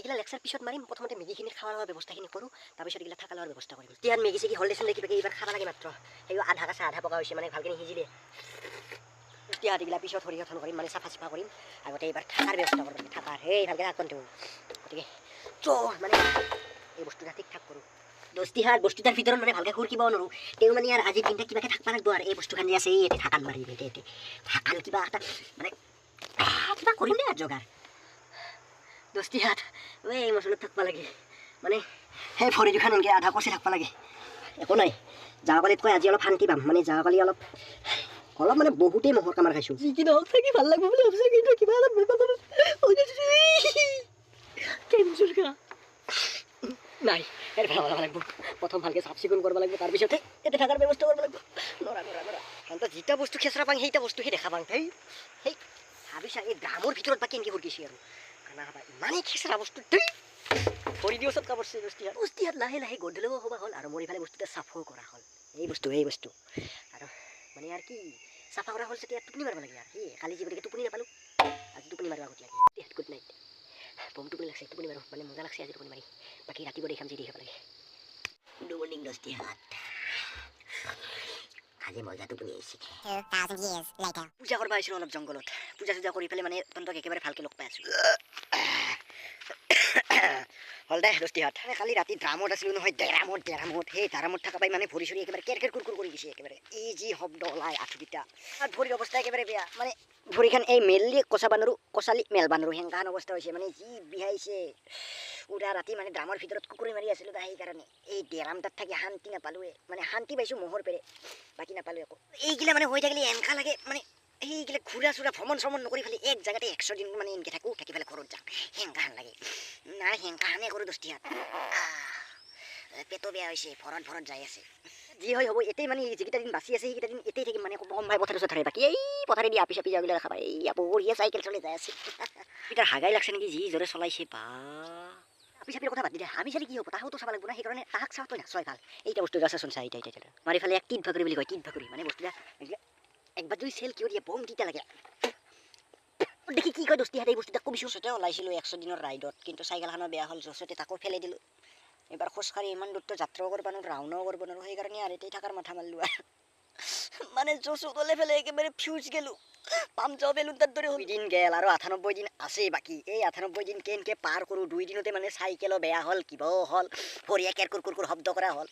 এইগিলা লেকচাৰ পিছত মাৰিম প্ৰথমতে মেগীখিনি খাৱাৰ ব্যৱস্থাখিনি কৰোঁ তাৰপিছত এইগিলা থাকা লোৱাৰ ব্যৱস্থা কৰিম এতিয়া মেগী চেগি হ'ল দেচোন কিবাকে এইবাৰ খাব লাগে মাত্ৰ সেই আধা কাঁচা আধা পকা হৈছে মানে ভালকৈ সিজিলে এতিয়া এইগিলা পিছত সৰিয়হন কৰিম মানে চাফা চাফা কৰিম আগতে এইবাৰ থাকাৰ ব্যৱস্থা কৰিব লাগে থাকাৰ সেই ভালকৈ থাকোঁ গতিকে মানে এই বস্তুটা ঠিক ঠাক কৰোঁ দস্তিহাত বস্তুটাৰ ভিতৰত মানে ভালকৈ সুৰ কিবাও নোৱাৰোঁ তেওঁ মানে আৰু আজি দিনটা কিবাকৈ থাকবা লাগব আৰু এই বস্তুখান যে আছে এই থাকান মাৰিম এতে থাকান কিবা এটা মানে কিবা কৰিম দে আৰু যোগাৰ দস্তিহাত এই মচলত থাকবা লাগে মানে সেই ভৰি দুখান এনেকৈ আধা কচি থাকবা লাগে একো নাই যোৱাকালিত কৈ আজি অলপ শান্তি পাম মানে যোৱাকালি অলপ মানে বহুতেই মহৰ কামাৰ খাইছোঁ যি কি নহওক থাকি ভাল লাগিব বুলি ভাবিছোঁ কিন্তু কিবা অলপ নাই এর ভালো লাগবো প্রথম ভালকে চাফ চিকুণ করব লাগবে তাৰপিছতে এতে থাকার ব্যবস্থা করব লাগবে নরা নরা নরা কিন্তু যেটা বস্তু খেসরা পাং সেইটা বস্তু দেখা পাং সেই সেই ভাবিছা এই ড্ৰামৰ ভিতৰত বা কেনকে ফুটকিছি আৰু খানা খাবা ইমানেই খেসৰা বস্তু ভৰি দিও চব কাপড়ছে বস্তিহাত লাহে লাহে গধূলিও হবা হ'ল আৰু মৰি ফালে বস্তুটা চাফাও কৰা হ'ল এই বস্তু আৰু মানে আৰু কি চাফা কৰা হ'ল তেতিয়া টোপনি মাৰিব লাগে আৰু সেই কালি যি গতিকে টোপনি নাপালোঁ আজি টোপনি মাৰিব আগত লাগে গুড নাইট বম টোপনি লাগছে টোপনি মাৰো মানে মজা লাগছে আজি টোপনি মাৰি বাকী ৰাতিপুৱা দেখাম যি দেখাব লাগে গুড মৰ্নিং দস্তিহাত আজি মজা টোপনি আহিছে 2000 years later পূজা কৰিব আহিছিলোঁ অলপ জংঘলত পূজা চূজা কৰি পেলাই মানে তহঁতক একেবাৰে ভালকৈ লগ পাই আছোঁ হ'ল দে দস্তিহাত কালি ৰাতি ড্ৰামত আছিলোঁ নহয় ডেৰামত সেই ডেৰামত থকা পাই মানে ভৰি চৰি একেবাৰে কেৰ কুৰকুৰ কৰি দিছে একেবাৰে এই যি শব্দ ওলাই আঁঠুকেইটা আৰু ভৰিৰ অৱস্থা একেবাৰে বেয়া মানে ভৰিখন এই মেললি কচা বানৰো কচালি মেল বানৰো সেনেকান অৱস্থা হৈছে মানে যি বিহাইছে পুৰা ৰাতি মানে ড্ৰামৰ ভিতৰত কুকুৰি মাৰি আছিলোঁ সেইকাৰণে এই ডেৰামটাত থাকি শান্তি নাপালোঁৱে মানে শান্তি পাইছোঁ মহৰ পেৰে বাকী নাপালোঁ একো এইগিলা মানে হৈ থাকিলে এনেকা লাগে মানে এইগিলা ঘূৰা চুৰা ভ্ৰমণ নকৰি ফেলে এক জেগাতে 100 দিন মানে এনেকৈ থাকোঁ থাকি পেলাই ঘৰত যাওঁ সেনেকাহান লাগে নাই সেনেকাহানে কৰোঁ দস্তিহাত পেটো বেয়া হৈছে ভৰত যাই আছে যি হয় হ'ব এতেই মানে যিকেইটা দিন বাচি আছে সেইকেইটা দিন এতেই থাকিম মানে কম ভাই পথাৰে চথাৰে বাকী এই পথাৰে দি আপি চাপি যাবলৈ খাবা এই বঢ়িয়া চাইকেল চলাই যাই আছে এতিয়া হাগাই লাগছে নেকি যি জোৰে চলাইছে বা আপি চাপিৰ কথা বাদ দি দে আমি চালি কি হ'ব তাহাঁতো চাব লাগিব না সেইকাৰণে তাহাক চাওঁ তই নাচয় ভাল এইটা বস্তু আছাচোন চাই এতিয়া মাৰি ফালে এক টিট ভাকৰি বুলি কয় টিট ভাকৰি মানে বস্তুটা একবাৰ যদি চেল কিয় দিয়ে বম তিতা লাগে দেখি কি কয় দস্তিহাত এই বস্তুটা কমিছোঁ ওচৰতে ওলাইছিলোঁ 100 দিনৰ ৰাইডত কিন্তু চাইকেলখনো বেয়া হ'ল য'চতে তাকো ফেলাই দিলোঁ এবাৰ খোজকাঢ়ি ইমান দূৰতো যাত্ৰাও কৰিব নোৱাৰোঁ ৰাওনাও কৰিব নোৱাৰোঁ সেইকাৰণে আৰু এতেই থাকাৰ মাথা মাৰিলোঁ আৰু মানে য'চো গ'লে ফেলে একেবাৰে ফিউজ গেলোঁ পাম যাওঁ পেলোঁ তাৰ দৰে 2 দিন গেল আৰু 98 দিন আছেই বাকী এই 98 দিন কেনকৈ পাৰ কৰোঁ 2 দিনতে মানে চাইকেলো বেয়া হ'ল কিবাও হ'ল ভৰিয়ে কেৰ কুৰকুৰ শব্দ কৰা হ'ল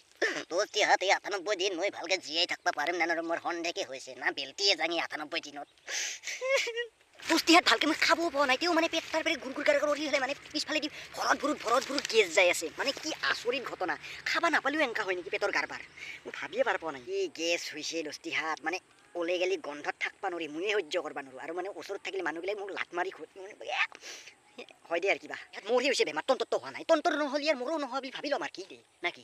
দস্তিহাত এই 98 দিন মই ভালকৈ জীয়াই থাকিব পাৰিম না মোৰ সন্দেহে হৈছে না বেলটিয়ে জাঙি 98 দিনত দস্তিহাত ভালকৈ মই খাবও পোৱা নাই তেও মানে পেট তাৰ পেৰে গুৰ কৰি হ'লে মানে পিছফালে দি ভৰত ভুৰত গেছ যাই আছে মানে কি আচৰিত ঘটনা খাবা নাপালেও এনেকা হয় নেকি পেটৰ গাৰবাৰ মই ভাবিয়ে পাৰ পোৱা নাই এই গেছ হৈছে দস্তিহাত মানে ওলাই গেলি গন্ধত থাকবা নোৱাৰি ময়ে সহ্য কৰবা নোৱাৰোঁ আৰু মানে ওচৰত থাকিলে মানুহবিলাক মোক লাত মাৰি হয় দে আৰু কিবা ইয়াত মোৰহে হৈছে বেমাৰ তন্তৰটো হোৱা নাই তন্তৰ নহ'লে আৰু মোৰো নহয় বুলি ভাবি ল'ম আৰু কি দে না কি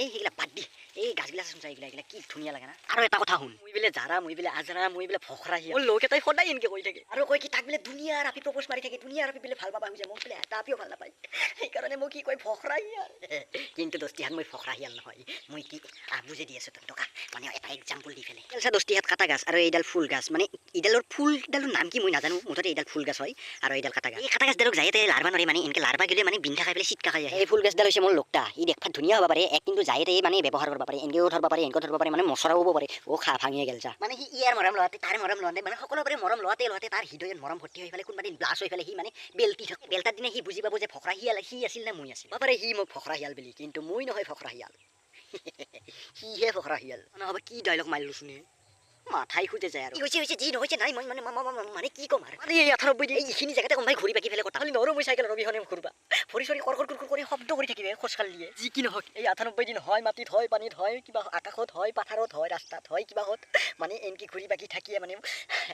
এই সেইগিলা বাদ দি এই গাছগিলা চাচোন চাই এইগিলা কি ধুনীয়া লাগে না আৰু এটা কথা শুন মই বোলে জাৰা মই বোলে আজৰা মই বোলে ফখৰাহি মোৰ লগ এটাই সদায় এনেকৈ কৈ থাকে আৰু কয় কি তাক বোলে ধুনীয়া ৰাপি প্ৰপ'জ মাৰি থাকে ধুনীয়া ৰাপি বোলে ভাল পাবা হৈ যায় মোক বোলে এটা আপিও ভাল নাপায় সেইকাৰণে মই কি কয় ফখৰাহি আৰু কিন্তু দস্তিহাত মই ফখৰাহি আৰু নহয় মই কি বুজাই দি আছোঁ তহঁতক মানে এটা এক্সাম্পল দি ফেলে এলচা দস্তিহাত কাটা গাছ আৰু এইডাল ফুল গাছ মানে এইডালৰ ফুলডালৰ নাম কি মই নাজানো মুঠতে এইডাল ফুল গাছ হয় আৰু এইডাল কাটা গাছ এই কাটা গাছডালক যাই তাই লাৰবা নোৱাৰে মানে এনেকৈ লাৰবা গেলে মানে বিন্ধা খাই পেলাই চিটকা খাই আহে এই ফুল গাছডাল হৈছে মোৰ লোকটা ই দেখাত ধুনীয়া হ'ব পাৰে এক কিন্তু যাই তাই মানে ব্যৱহাৰ কৰিব পাৰে এনেকৈও ধৰব পাৰে এনেকৈ ধৰব পাৰে মানে মচৰাও হ'ব পাৰে খা ভাঙিয়ে গেল যা মানে সি ইয়াৰ মৰম লোৱাতে তাৰ মৰম লোৱাতে মানে সকলোৰে মৰম লোৱাতে তাৰ হৃদয়ত মৰম ভৰ্তি হৈ পেলাই কোনোবা দিন ব্লাছ হৈ পেলাই সি মানে বেলটি থাকে বেলতাৰ দিনে সি বুজি পাব যে ফখৰাহিয়াল সি আছিল না মই আছিল বাবাৰে সি মোক ফখৰাহিয়াল বুলি কিন্তু মই নহয় ফখৰাহিয়াল সিহে ফখৰাহিয়াল নহ'ব কি ডাইলগ মাৰিলোঁ শুনে মাথাই খুঁজে যায় আৰু হৈছে যি নহৈছে নাই মই মানে কি ক'ম আৰু এই 98 দিন এইখিনি জেগাতে কোনোবাই ঘূৰি বাকি ফেলে কথা খালি নৰো মই চাইকেল ৰবিহনে ঘূৰবা ভৰি চৰি কৰ্কৰ কৰি শব্দ কৰি থাকিবে খোজকাঢ়িয়ে যি কি নহওক এই 98 দিন হয় মাটিত হয় পানীত হয় কিবা আকাশত হয় পাথাৰত হয় ৰাস্তাত হয় কিবাহত মানে এনকি ঘূৰি বাকি থাকিয়ে মানে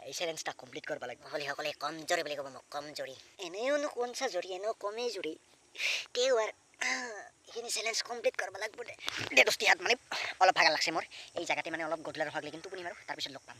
এই চেলেঞ্জটা কমপ্লিট কৰিব লাগিব সকলে কমজোৰি বুলি ক'ব মোক কমজোৰি এনেওনো কোনচা জৰি এনেও কমেই জৰি তেও আৰু এইখিনি চেলেঞ্জ কমপ্লিট কৰিব লাগিব দে দস্তিহাত মানে অলপ ভাগৰ লাগছে মোৰ এই জেগাতে মানে অলপ গধূলাৰ ভাগ লাগিল টোপনি মাৰোঁ তাৰপিছত লগ পাম